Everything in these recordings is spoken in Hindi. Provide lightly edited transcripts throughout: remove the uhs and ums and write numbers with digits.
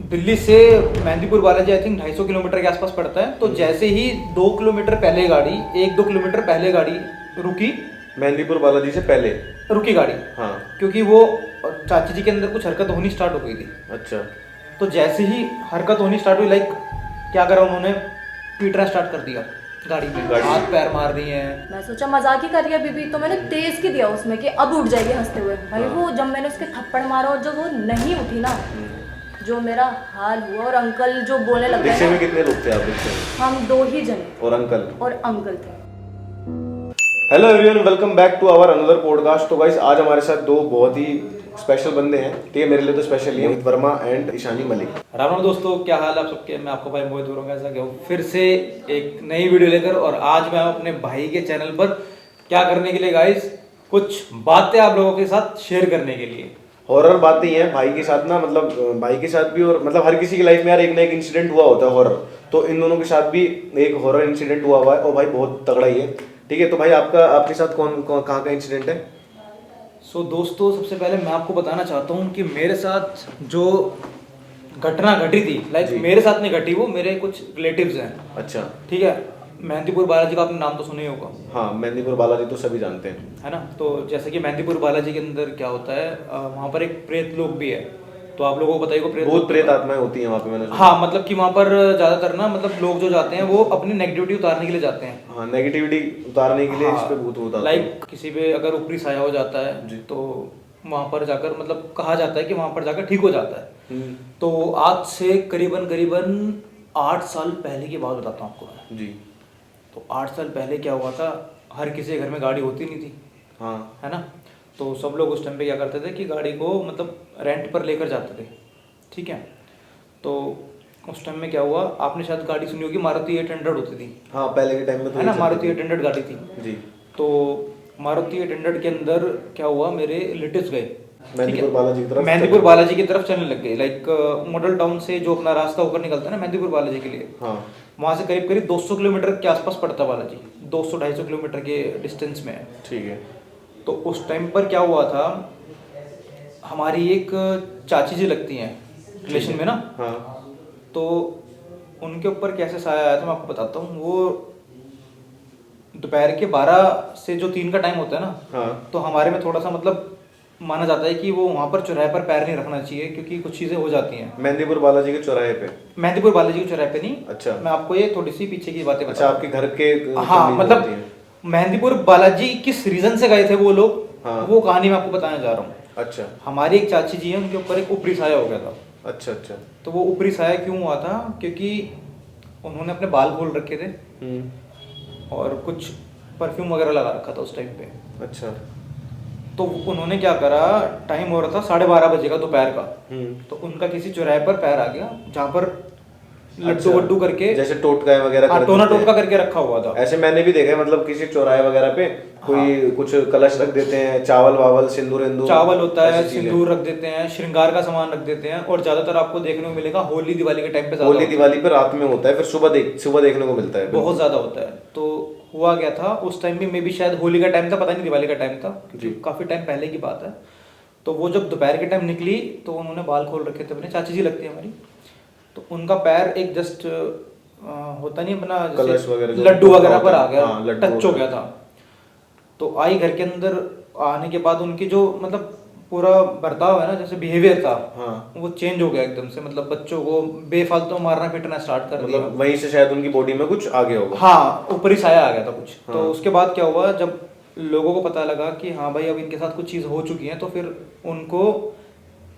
दिल्ली से Mehandipur Balaji I think 250 kilometre के आसपास पड़ता है। तो जैसे ही 2 किलोमीटर पहले गाड़ी, 1-2 किलोमीटर पहले गाड़ी रुकी, मेहंदीपुर बालाजी से पहले रुकी गाड़ी। हाँ। क्योंकि वो चाची जी के अंदर कुछ हरकत होनी स्टार्ट हो गई थी। अच्छा। तो जैसे ही हरकत होनी स्टार्ट हुई, लाइक क्या करा उन्होंने, पीटना स्टार्ट कर दिया गाड़ी में, हाथ पैर मार रही हैं। मैं सोचा मजाक ही कर रही है बीबी, तो मैंने तेज की दिया उसमें कि अब उठ जाएगी हंसते हुए। भाई वो जब मैंने उसके थप्पड़ मारा और जब वो नहीं उठी ना, जो मेरा हाल हुआ। और अंकल जो बोलने लग रिक्शे में गए, कितने लोग थे आप रिक्शे में? हम 2 ही जने और अंकल थे। Hello everyone, welcome back to our another podcast. तो गाइस आज हमारे साथ दो बहुत ही स्पेशल बंदे हैं। ठीक है, मेरे लिए तो स्पेशल ही है, मोहित वर्मा एंड ईशानी मलिक। राम राम दोस्तों, क्या हाल है आप सबके। मैं आपका भाई मोहित वर्मा कैसा गया हूँ फिर से एक नई वीडियो लेकर। और आज मैं अपने भाई के चैनल पर क्या करने के लिए गाइस, कुछ बातें आप लोगों के साथ शेयर करने के लिए। हॉरर बातें ही हैं भाई के साथ ना, मतलब भाई के साथ भी, और मतलब हर किसी की लाइफ में यार एक ना एक इंसिडेंट हुआ होता है हॉरर। तो इन दोनों के साथ भी एक हॉरर इंसिडेंट हुआ हुआ है और भाई बहुत तगड़ा ही है। ठीक है, तो भाई आपके साथ कहाँ का इंसिडेंट है? सो दोस्तों, सबसे पहले मैं आपको बताना चाहता हूँ कि मेरे साथ जो घटना घटी थी, लाइक मेरे साथ नहीं घटी, वो मेरे कुछ रिलेटिव्स हैं। अच्छा। ठीक है, मेहंदीपुर बालाजी का आपने नाम तो सुना ही होगा। हाँ, मेहंदीपुर बालाजी तो सभी जानते हैं, है ना। तो जैसे कि मेहंदीपुर बालाजी के अंदर क्या होता है, वहाँ पर एक प्रेत लोक भी है। तो आप लोगों को पता ही होगा बहुत प्रेत आत्माएं होती हैं वहाँ पे, मैंने सुना। हाँ, मतलब कि वहाँ पर ज्यादातर ना, मतलब लोग जो जाते हैं वो अपनी नेगेटिविटी उतारने के लिए जाते हैं। हाँ, नेगेटिविटी उतारने के लिए इस पे भूत होता है। लाइक किसी पे अगर ऊपरी साया हो जाता है तो वहाँ पर जाकर, मतलब कहा जाता है कि वहाँ पर जाकर ठीक हो जाता है। तो आज से करीबन 8 साल पहले की बात बताता हूँ आपको मैं। जी। तो 8 साल पहले क्या हुआ था, हर किसी के घर में गाड़ी होती नहीं थी। हाँ। है ना। तो सब लोग उस टाइम पे क्या करते थे कि गाड़ी को मतलब रेंट पर लेकर जाते थे। ठीक है। तो उस टाइम में क्या हुआ, आपने शायद गाड़ी सुनी होगी, मारुति 800 होती थी। हाँ, पहले के टाइम में तो है ना, मारुति 800 गाड़ी थी जी। तो मारुति 800 के अंदर क्या हुआ, मेरे रिलेटिव्स गए मेहंदीपुर बालाजी की तरफ, मेहंदीपुर बालाजी की तरफ चलने लग गए। लाइक मॉडल टाउन से जो अपना रास्ता होकर निकलता है ना मेहंदीपुर बालाजी के लिए, हाँ, वहाँ से करीब 200 किलोमीटर के आसपास पड़ता है बालाजी। 200-250 किलोमीटर के डिस्टेंस में है। ठीक है। तो उस टाइम पर क्या हुआ था, हमारी एक चाची जी लगती हैं रिलेशन में ना। हाँ। तो उनके ऊपर कैसे साया आया था मैं आपको बताता हूँ। वो दोपहर के 12 से जो 3 का टाइम होता है ना, हाँ। तो हमारे में थोड़ा सा मतलब माना जाता है कि वो वहाँ पर चौराहे पर पैर नहीं रखना चाहिए, क्योंकि कुछ चीज़ें हो जाती हैं। मेहंदीपुर बालाजी के चौराहे पे? मेहंदीपुर बालाजी के चौराहे पे नहीं। अच्छा। मैं आपको ये थोड़ी सी पीछे की बातें अच्छा, आपके घर के हाँ, मतलब मेहंदीपुर बालाजी किस रीजन से गए थे वो लोग, हाँ, वो कहानी मैं आपको बताने जा रहा हूँ। अच्छा। हमारी एक चाची जी है, उनके ऊपर एक ऊपरी साया हो गया था। अच्छा अच्छा। तो वो ऊपरी साया क्यों हुआ था, क्योंकि उन्होंने अपने बाल खोल रखे थे और कुछ परफ्यूम वगैरह लगा रखा था उस टाइम पे। अच्छा। तो उन्होंने क्या करा, टाइम हो रहा था 12:30 बजे का दोपहर का। तो उनका किसी चौराहे पर पैर आ गया, जहाँ पर लड्डू वड्डू करके, जैसे टोटका वगैरह कर टोना देते हैं। टोटका करके रखा हुआ था। ऐसे मैंने भी देखा है, मतलब किसी चौराहे वगैरह पे कोई कुछ कलश रख देते हैं, चावल वावल, सिंदूर चावल होता है, सिंदूर रख देते हैं, श्रृंगार का सामान रख देते हैं। और ज्यादातर आपको देखने को मिलेगा होली दिवाली के टाइम पे, होली दिवाली पे रात में होता है, फिर सुबह देखने को मिलता है, बहुत ज्यादा होता है। तो हुआ गया था उस टाइम भी, मे बी शायद होली का टाइम था, पता नहीं दिवाली का टाइम था, काफी टाइम पहले की बात है। तो वो जब दोपहर के टाइम निकली तो उन्होंने बाल खोल रखे थे अपने, चाची जी लगती है हमारी। तो उनका पैर एक जस्ट होता नहीं अपना कलश वगैरह, लड्डू वगैरह पर आ गया, हाँ, टच हो गया था। तो आई घर के अंदर आने के बाद उनकी जो मतलब पूरा बर्ताव है ना, जैसे बिहेवियर था, हाँ, वो चेंज हो गया एकदम से। मतलब बच्चों को बेफालतू मारना पीटना स्टार्ट कर दिया। मतलब वहीं से शायद उनकी बॉडी में कुछ आ गया होगा। हाँ, ऊपरी साया आ गया था कुछ। हाँ। तो उसके बाद क्या हुआ, जब लोगों को पता लगा कि हाँ भाई अब इनके साथ कुछ चीज हो चुकी है, तो फिर उनको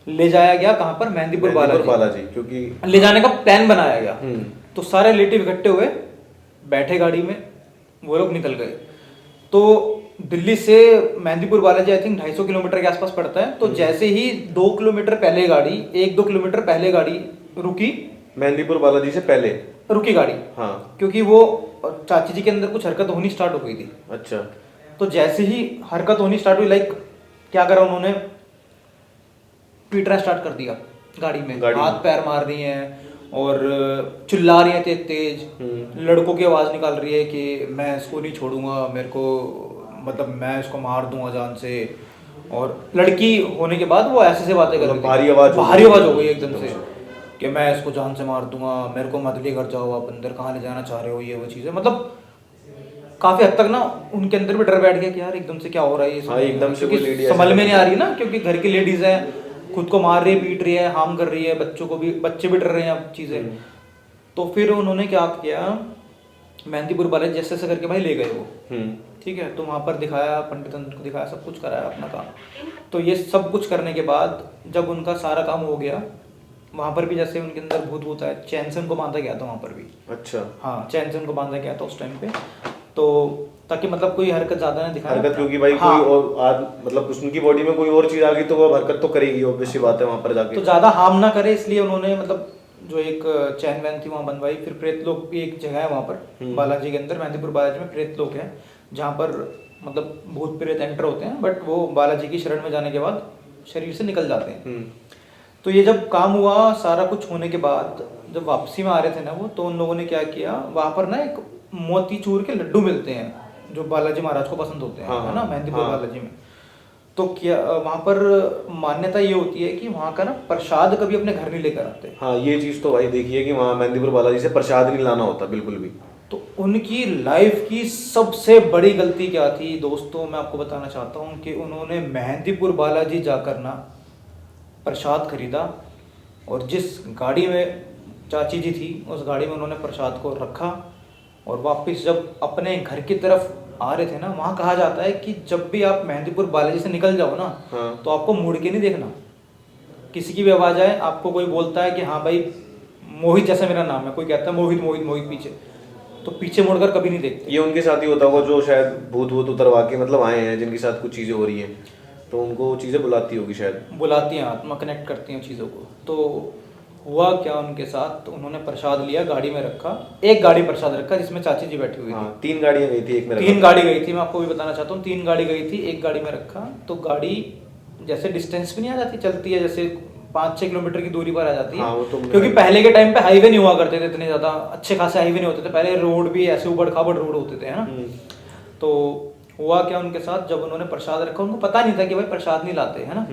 ले जाया गया कहाँ पर, मेहंदीपुर बालाजी, क्योंकि ले जाने का प्लान बनाया गया। तो सारे रिलेटिव इकट्ठे हुए, बैठे गाड़ी में, वो लोग निकल गए। तो दिल्ली से Mehandipur Balaji I think 250 kilometre के आसपास पड़ता है। तो जैसे ही 2 किलोमीटर पहले गाड़ी, 1-2 किलोमीटर पहले गाड़ी रुकी, मेहंदीपुर बालाजी से पहले रुकी गाड़ी। हाँ। क्योंकि वो चाची जी के अंदर कुछ हरकत होनी स्टार्ट हो गई थी। अच्छा। तो जैसे ही हरकत होनी स्टार्ट हुई, लाइक क्या करा उन्होंने, पीटना स्टार्ट कर दिया गाड़ी में, हाथ पैर मार रही हैं और चिल्ला रही है तेज तेज। लड़कों की आवाज निकाल रही है कि मैं इसको नहीं छोड़ूंगा, मेरे को मतलब मैं इसको मार दूंगा जान से। और लड़की होने के बाद वो ऐसे से बातें कर रही थी, भारी आवाज हो गई एकदम से। कि मैं इसको जान से मार दूंगा, मेरे को मत लेकर जाओ, आप अंदर कहाँ ले जाना चाह रहे हो, ये वो चीज़ें, मतलब काफी हद तक ना उनके अंदर भी डर बैठ गया कि यार एकदम से क्या हो रहा है ये सब। हाँ, एकदम से क्योंकि कोई lady समझ ऐसा में नहीं आ रही ना, क्योंकि घर की लेडीज है, खुद को मार रही है, पीट रही है, हार्म कर रही है, बच्चों को भी, बच्चे भी डर रहे हैं अब चीजें। तो फिर उन्होंने क्या किया, मेहंदीपुर वाले जैसे जैसे करके भाई ले गए वो, ठीक है, तो वहाँ पर दिखाया, पंडित को दिखाया, सब कुछ कराया अपना काम। तो ये सब कुछ करने के बाद जब उनका सारा काम हो गया, वहाँ पर भी जैसे उनके अंदर भूत भूत है, चैन से उनको बांधा गया था वहाँ पर भी। अच्छा। हाँ, चैन से उनको बांधा गया था उस टाइम पे, तो ताकि मतलब कोई हरकत ज्यादा नहीं दिखाए। हरकत, क्योंकि भाई हाँ, कोई और मतलब उनकी बॉडी में कोई और चीज आ गई तो वो हरकत तो करेगी, ऑब्वियस सी बात है वहां पर जाके। तो ज्यादा हार्म ना करे इसलिए उन्होंने मतलब जो एक चैन वैन थी वहाँ बनवाई। फिर प्रेत लोक भी एक जगह है वहाँ पर बालाजी के अंदर, मेहंदीपुर बालाजी में प्रेत लोक है, जहाँ पर मतलब भूत प्रेत एंटर होते हैं, बट वो बालाजी की शरण में जाने के बाद शरीर से निकल जाते हैं। तो ये जब काम हुआ, सारा कुछ होने के बाद जब वापसी में आ रहे थे ना वो, तो उन लोगों ने क्या किया, वहाँ पर ना एक मोतीचूर के लड्डू मिलते हैं जो बालाजी महाराज को पसंद होते हैं, है ना, मेहंदीपुर बालाजी में। तो क्या वहाँ पर मान्यता ये होती है कि वहाँ का ना प्रसाद कभी अपने घर नहीं लेकर आते। हाँ, ये चीज तो भाई देखिए कि वहाँ मेहंदीपुर बालाजी से प्रसाद नहीं लाना होता बिल्कुल भी। तो उनकी लाइफ की सबसे बड़ी गलती क्या थी दोस्तों, मैं आपको बताना चाहता हूँ कि उन्होंने मेहंदीपुर बालाजी जाकर ना प्रसाद खरीदा, और जिस गाड़ी में चाची जी थी उस गाड़ी में उन्होंने प्रसाद को रखा, और वापस जब अपने घर की तरफ आ रहे थे ना, वहाँ कहा जाता है कि जब भी आप मेहंदीपुर बालाजी से निकल जाओ ना, तो आपको मुड़ के नहीं देखना। किसी की भी आवाज़ आए, आपको कोई बोलता है कि हाँ भाई मोहित जैसा मेरा नाम है, कोई कहता है मोहित मोहित मोहित पीछे, तो पीछे मुड़कर कभी नहीं देखते। ये उनके साथ ही होता होगा जो शायद भूत भूत उतरवा के मतलब आए हैं, जिनके साथ कुछ चीजें हो रही हैं, तो उनको चीजें बुलाती होगी, शायद बुलाती हैं, आत्मा कनेक्ट करती हैं चीज़ों को। तो हुआ क्या उनके साथ, तो उन्होंने प्रसाद लिया, गाड़ी में रखा, एक गाड़ी प्रसाद रखा जिसमें चाची जी बैठी हुई थी। हाँ, 3 गाड़ियाँ गई थी, एक में 3 गाड़ी गई थी, मैं आपको भी बताना चाहता हूँ, 3 गाड़ी गई थी, एक गाड़ी में रखा। तो गाड़ी जैसे डिस्टेंस भी नहीं आ जाती, चलती है जैसे 5-6 किलोमीटर की दूरी पर आ जाती है। हाँ, वो तो क्योंकि पहले के टाइम पे हाईवे नहीं हुआ करते थे इतने ज्यादा अच्छे खासे हाईवे नहीं होते थे, पहले रोड भी ऐसे उबड़ खाबड़ रोड होते थे, है ना। तो हुआ क्या उनके साथ, जब उन्होंने प्रसाद रखा, उनको पता नहीं था कि भाई प्रसाद नहीं लाते, है ना।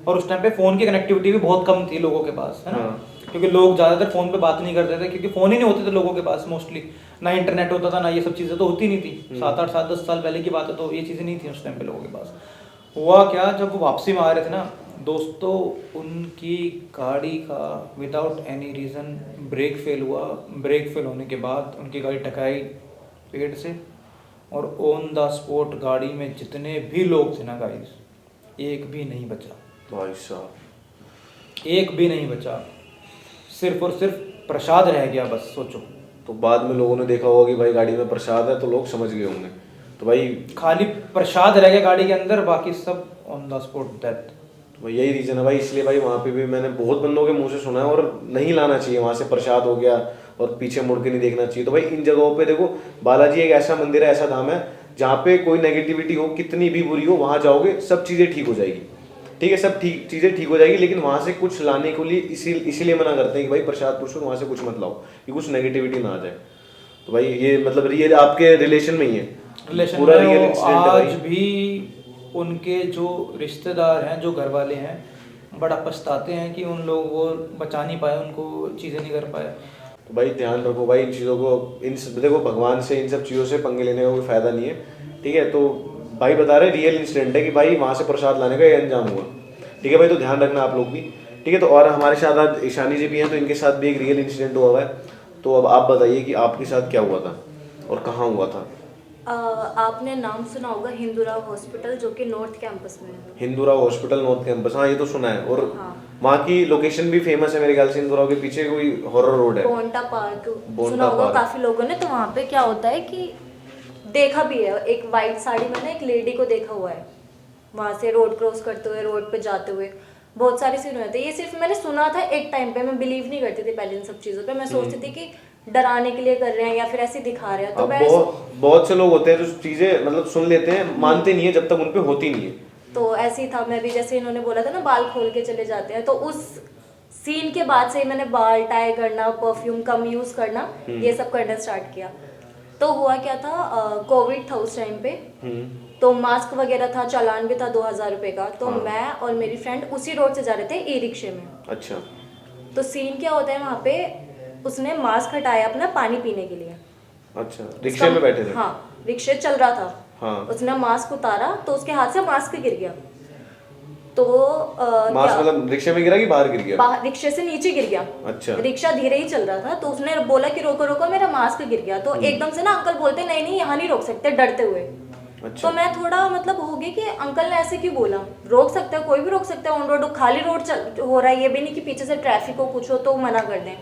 और उस टाइम पे फोन की कनेक्टिविटी भी बहुत कम थी लोगों के पास, है ना, क्योंकि लोग ज्यादातर फोन पे बात नहीं करते थे, क्योंकि फोन ही नहीं होते थे लोगों के पास मोस्टली, ना इंटरनेट होता था, ना ये सब चीजें तो होती नहीं थी। 7-8 साल 10 साल पहले की बात है, तो ये चीजें नहीं थी उस टाइम पे लोगों के पास। हुआ क्या, जब वो वापसी में आ रहे थे ना दोस्तों, उनकी गाड़ी का without any reason brake fail हुआ। ब्रेक फेल होने के बाद उनकी गाड़ी टकराई पेड़ से, और ऑन द स्पॉट गाड़ी में जितने भी लोग थे ना गाइस, एक भी नहीं बचा भाई साहब, एक भी नहीं बचा, सिर्फ और सिर्फ प्रसाद रह गया बस, सोचो। तो बाद में लोगों ने देखा होगा कि भाई गाड़ी में प्रसाद है, तो लोग समझ गए होंगे, तो भाई खाली प्रसाद रह गया गाड़ी के अंदर, बाकी सब ऑन द स्पॉट डेथ। तो यही रीजन है भाई, इसलिए भाई वहाँ पे भी मैंने बहुत बंदों के मुंह से सुना है, और नहीं लाना चाहिए वहाँ से प्रसाद हो गया, और पीछे मुड़ के नहीं देखना चाहिए। तो भाई इन जगहों पे देखो, बालाजी एक ऐसा मंदिर है, ऐसा धाम है जहाँ पे कोई नेगेटिविटी हो, कितनी भी बुरी हो, वहाँ जाओगे सब चीज़ें ठीक हो जाएगी, ठीक है, सब चीज़ें ठीक हो जाएगी। लेकिन वहाँ से कुछ लाने के लिए इसीलिए मना करते हैं कि भाई प्रसाद पुरुष वहाँ से कुछ मत लाओ, कि कुछ नेगेटिविटी ना आ जाए। तो भाई ये मतलब रियल आपके रिलेशन में ही है, रिलेशन पूरा में रियल वो इंसिडेंट है आज भाई। भी उनके जो रिश्तेदार हैं, जो घर वाले हैं, बड़ा पछताते हैं कि उन लोगों को बचा नहीं पाए, उनको चीज़ें नहीं कर पाए। तो भाई ध्यान रखो भाई इन चीज़ों को, देखो भगवान से इन सब चीज़ों से पंगे लेने का कोई फायदा नहीं है, ठीक है। तो भाई बता रहे रियल इंसिडेंट है कि भाई वहाँ से प्रसाद लाने का ये अंजाम हुआ, ठीक है भाई। तो ध्यान रखना आप लोग भी, ठीक है। तो और हमारे साथ आज ईशानी जी भी हैं, तो इनके साथ भी एक रियल इंसिडेंट हुआ है। तो अब आप बताइए कि आपके साथ क्या हुआ था और कहाँ हुआ था। आपने नाम सुना होगा हिंदूराव हॉस्पिटल, जो कि नॉर्थ कैंपस में है। हिंदूराव हॉस्पिटल नॉर्थ कैंपस, हाँ ये तो सुना है। और हाँ। वहाँ की लोकेशन भी फेमस है मेरे ख्याल से, हिंदूराव के पीछे कोई हॉरर रोड है, बोंटा पार्क बोंटा सुना होगा पार्क। काफी लोगों ने। तो वहाँ पे क्या होता है कि देखा भी है, एक वाइट साड़ी में ना एक लेडी को देखा हुआ है, वहाँ से रोड क्रॉस करते हुए, रोड पे जाते हुए, बहुत सारे सीन हुए थे। ये सिर्फ मैंने सुना था एक टाइम पे, मैं बिलीव नहीं करती थी पहले इन सब चीज़ों पे। मैं सोचती थी कि डराने के लिए कर रहे हैं या फिर ऐसे दिखा रहे हैं। तो अब मैं बहुत से लोग होते हैं जो चीजें मतलब सुन लेते हैं, मानते नहीं है जब तक उन पे होती नहीं है। तो ऐसे ही था, मैं भी जैसे इन्होंने बोला था ना बाल खोल के चले जाते हैं, तो उस सीन के बाद से ही मैंने बाल टाई करना, परफ्यूम कम यूज करना, ये सब करना स्टार्ट किया। तो हुआ क्या था, कोविड था उस टाइम पे, तो मास्क वगैरह था, चालान भी था 2000 रुपये का। तो मैं और मेरी फ्रेंड उसी रोड से जा रहे थे ई रिक्शे में। अच्छा। तो सीन क्या होता है वहाँ पे, उसने मास्क हटाया अपना पानी पीने के लिए। अच्छा, रिक्शे में बैठे थे? हाँ, रिक्शे चल रहा था। हाँ। उसने मास्क उतारा तो उसके हाथ से मास्क गिर गया। तो मास्क मतलब रिक्शे में गिरा कि बाहर गिर गया? बाहर, रिक्शे से नीचे गिर गया। अच्छा। रिक्शा धीरे ही चल रहा था, तो उसने बोला कि रोको रोको, मेरा मास्क गिर गया। तो एकदम से ना अंकल बोलते नहीं नहीं यहाँ नहीं रोक सकते, डरते हुए। अच्छा। तो मैं थोड़ा मतलब हो गई कि अंकल ने ऐसे क्यों बोला, रोक सकते हैं, कोई भी रोक सकता है ऑन रोड, खाली रोड हो रहा है, ये भी नहीं कि पीछे से ट्रैफिक हो कुछ हो तो मना कर दें।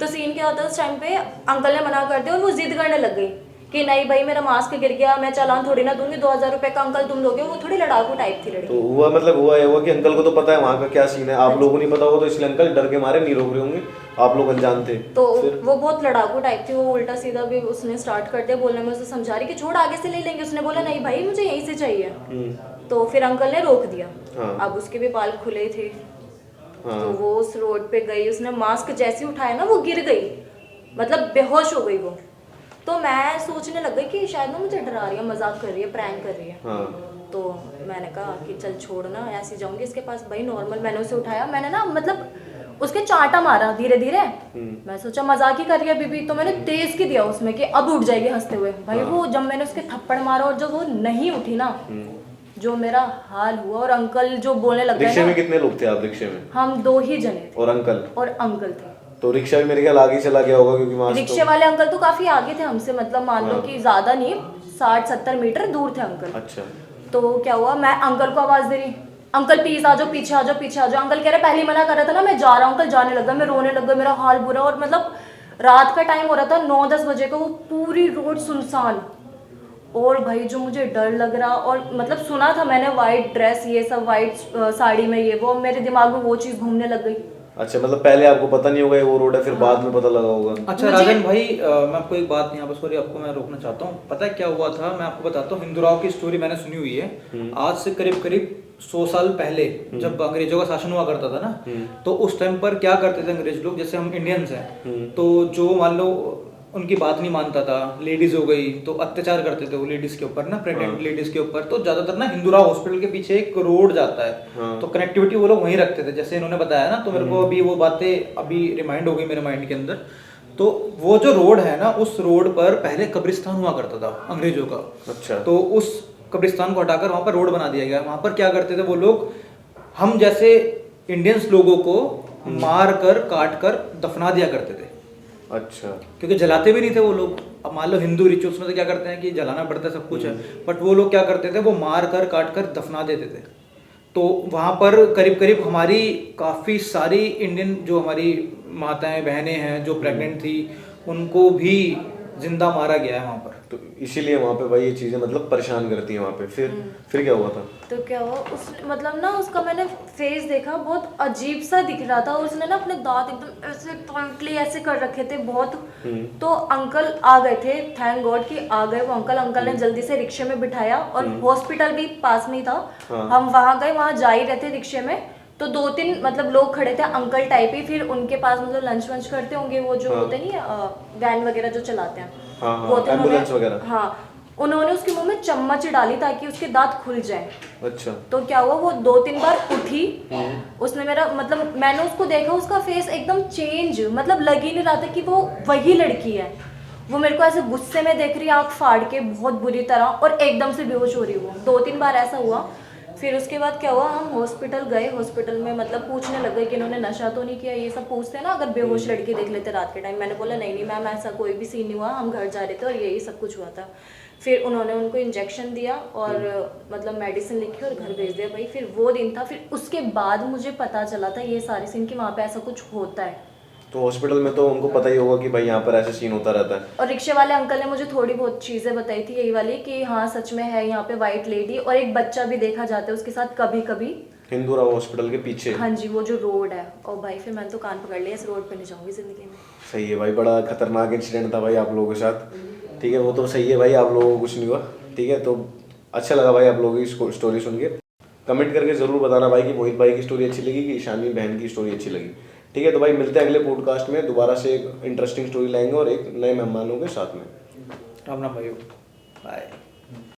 तो सीन क्या होता है, उस टाइम पे अंकल ने मना कर दिया और वो जिद करने लग गई कि नहीं भाई मेरा मास्क गिर गया, मैं चालान थोड़ी ना दूंगी, 2000 रुपए का अंकल तुम दोगे। वो थोड़ी लड़ाकू टाइप थी लड़की। तो हुआ मतलब हुआ ये हुआ कि अंकल को तो पता है वहाँ का क्या सीन है, आप लोगों को नहीं पता होगा, तो इसलिए अंकल डर के मारे नहीं रोक रहे होंगे, आप लोग अनजान थे। तो वो बहुत लड़ाकू टाइप थी, वो उल्टा सीधा भी उसने स्टार्ट कर दिया बोलने में। उसे समझा रही कि छोड़ आगे से ले लेंगे, उसने बोला नहीं भाई मुझे यहीं से चाहिए। तो फिर अंकल ने रोक दिया। हाँ। अब उसके भी बाल खुले थे। हाँ। तो वो उस रोड पे गई, उसने मास्क जैसे उठाया ना वो गिर गई, मतलब बेहोश हो गई वो। तो मैं सोचने लग गई कि शायद ना मुझे डरा रही है, मजाक कर रही है, प्रैंक कर रही है। हाँ। तो मैंने कहा कि चल छोड़ ना, ऐसे जाऊंगी इसके पास। भाई नॉर्मल मैंने उसे उठाया, मैंने ना मतलब उसके चांटा मारा धीरे धीरे। मैं सोचा मजाक ही कर रही है बीबी, तो मैंने तेज की दिया उसमें कि अब उठ जाएगी हंसते हुए। भाई वो जब मैंने उसके थप्पड़ मारा और जब वो नहीं उठी ना, जो मेरा हाल हुआ। और अंकल जो बोलने लग गए रिक्शे में ना, कितने लोग थे आप रिक्शे में? हम 2 ही जने थे और अंकल? और अंकल थे। तो रिक्शा भी मेरे ख्याल आगे ही चला गया होगा क्योंकि मास्क रिक्शे वाले अंकल तो काफी आगे थे हमसे, मतलब मान लो कि ज्यादा नहीं, 60-70 मीटर दूर थे अंकल। अच्छा। तो क्या हुआ, मैं अंकल को आवाज दे रही, अंकल प्लीज आ जाओ, पीछे आ जाओ, पीछे आ जाओ। अंकल कह रहे पहले ही मना कर रहा था ना, मैं जा रहा हूँ। अंकल जाने लगा, मैं रोने लगा, मेरा हाल बुरा। और मतलब रात का टाइम हो रहा था, 9-10 बजे का, वो पूरी रोड सुनसान। और भाई जो मुझे डर लग रहा, और मतलब सुना था मैंने वाइट ड्रेस ये सब, वाइट साड़ी में ये वो, मेरे दिमाग में वो चीज घूमने लग गई। अच्छा, मतलब पहले आपको पता नहीं होगा ये वो रोड है, फिर बाद में पता लगा होगा। अच्छा राजन भाई, मैं आपको एक बात यहाँ पर सॉरी आपको मैं रोकना चाहता हूँ। पता है क्या हुआ था, मैं आपको बताता हूँ। हिंदू राव की स्टोरी मैंने सुनी हुई है आज से करीब करीब 100 साल पहले, जब अंग्रेजों का शासन हुआ करता था ना। तो उस टाइम पर क्या करते थे अंग्रेज लोग, जैसे हम इंडियंस हैं, तो जो मान लो उनकी बात नहीं मानता था, लेडीज हो गई, तो अत्याचार करते थे वो लेडीज के ऊपर ना, प्रेग्नेंट लेडीज के ऊपर। तो ज्यादातर ना हिंदूराव हॉस्पिटल के पीछे एक रोड जाता है, तो कनेक्टिविटी वो लोग वहीं रखते थे, जैसे इन्होंने बताया ना। तो मेरे को अभी वो बातें अभी रिमाइंड हो गई मेरे माइंड के अंदर। तो वो जो रोड है ना, उस रोड पर पहले कब्रिस्तान हुआ करता था अंग्रेजों का। अच्छा। तो उस कब्रिस्तान को हटाकर वहां पर रोड बना दिया गया। वहां पर क्या करते थे वो लोग, हम जैसे इंडियंस लोगों को मार कर काट कर दफना दिया करते थे। अच्छा। क्योंकि जलाते भी नहीं थे वो लोग। अब मान लो हिंदू रिचुअल्स में तो क्या करते हैं कि जलाना पड़ता है, सब कुछ है, बट वो लोग क्या करते थे, वो मार कर काट कर दफना देते थे। तो वहाँ पर करीब करीब हमारी काफ़ी सारी इंडियन जो हमारी माताएं बहनें हैं जो प्रेग्नेंट थी, उनको भी जिंदा मारा गया है वहाँ पर। तो इसीलिए वहाँ पे भाई ये चीजें मतलब परेशान करती हैं वहाँ पे। फिर क्या हुआ था? तो क्या हुआ, उस मतलब ना उसका मैंने फेस देखा, बहुत अजीब सा दिख रहा था। उसने ना अपने दांत एकदम ऐसे टाइटली ऐसे कर रखे थे बहुत। तो अंकल आ गए थे, थैंक गॉड कि आ गए वो अंकल। अंकल ने जल्दी से रिक्शे में बिठाया और हॉस्पिटल भी पास में ही था। हम वहाँ गए, वहाँ जा ही रहते रिक्शे में। तो 2-3 मतलब लोग खड़े थे अंकल टाइप ही, फिर उनके पास मतलब लंच वंच करते होंगे वो जो होते नहीं वैन वगैरह जो चलाते हैं, वो थे एम्बुलेंस वगैरह। हाँ, उन्होंने उसके मुंह में चम्मच डाली ताकि उसके दांत खुल जाए। अच्छा। तो क्या हुआ, वो 2-3 बार उठी। उसने मेरा मतलब मैंने उसको देखा, उसका फेस एकदम चेंज, मतलब लग ही नहीं रहा था कि वो वही लड़की है। वो मेरे को ऐसे गुस्से में देख रही, आंख फाड़ के बहुत बुरी तरह, और एकदम से बेहोश हो रही। वो 2-3 बार ऐसा हुआ। फिर उसके बाद क्या हुआ, हम हॉस्पिटल गए। हॉस्पिटल में मतलब पूछने लग गए कि इन्होंने नशा तो नहीं किया, ये सब पूछते हैं ना अगर बेहोश लड़की देख लेते रात के टाइम। मैंने बोला नहीं नहीं मैम, ऐसा कोई भी सीन नहीं हुआ, हम घर जा रहे थे और यही सब कुछ हुआ था। फिर उन्होंने उनको इंजेक्शन दिया और मतलब मेडिसिन लिखी और घर भेज दिया। भाई फिर वो दिन था, फिर उसके बाद मुझे पता चला था ये सारे सीन कि वहाँ पे ऐसा कुछ होता है। तो हॉस्पिटल में तो उनको पता ही होगा कि भाई यहाँ पर ऐसे सीन होता रहता है। और रिक्शे वाले अंकल ने मुझे थोड़ी बहुत चीज़ें बताई थी यही वाली कि हाँ सच में है यहाँ पे वाइट लेडी, और एक बच्चा भी देखा जाता है उसके साथ कभी कभी हिंदू राव हॉस्पिटल के पीछे। हाँ जी, वो जो रोड है। और भाई फिर मैंने तो कान पकड़ लिया, इस रोड पे नहीं जाऊंगी जिंदगी में। सही है भाई, बड़ा खतरनाक इंसिडेंट था भाई आप लोगों के साथ। ठीक है, वो तो सही है भाई, आप लोगों को कुछ नहीं हुआ। ठीक है, तो अच्छा लगा भाई आप लोगों की स्टोरी सुन के। कमेंट करके जरूर बताना भाई कि मोहित भाई की स्टोरी अच्छी लगी कि ईशानी बहन की स्टोरी अच्छी लगी। ठीक है, तो भाई मिलते हैं अगले पॉडकास्ट में, दोबारा से एक इंटरेस्टिंग स्टोरी लाएंगे और एक नए मेहमानों के साथ में। राम राम भाई, बाय।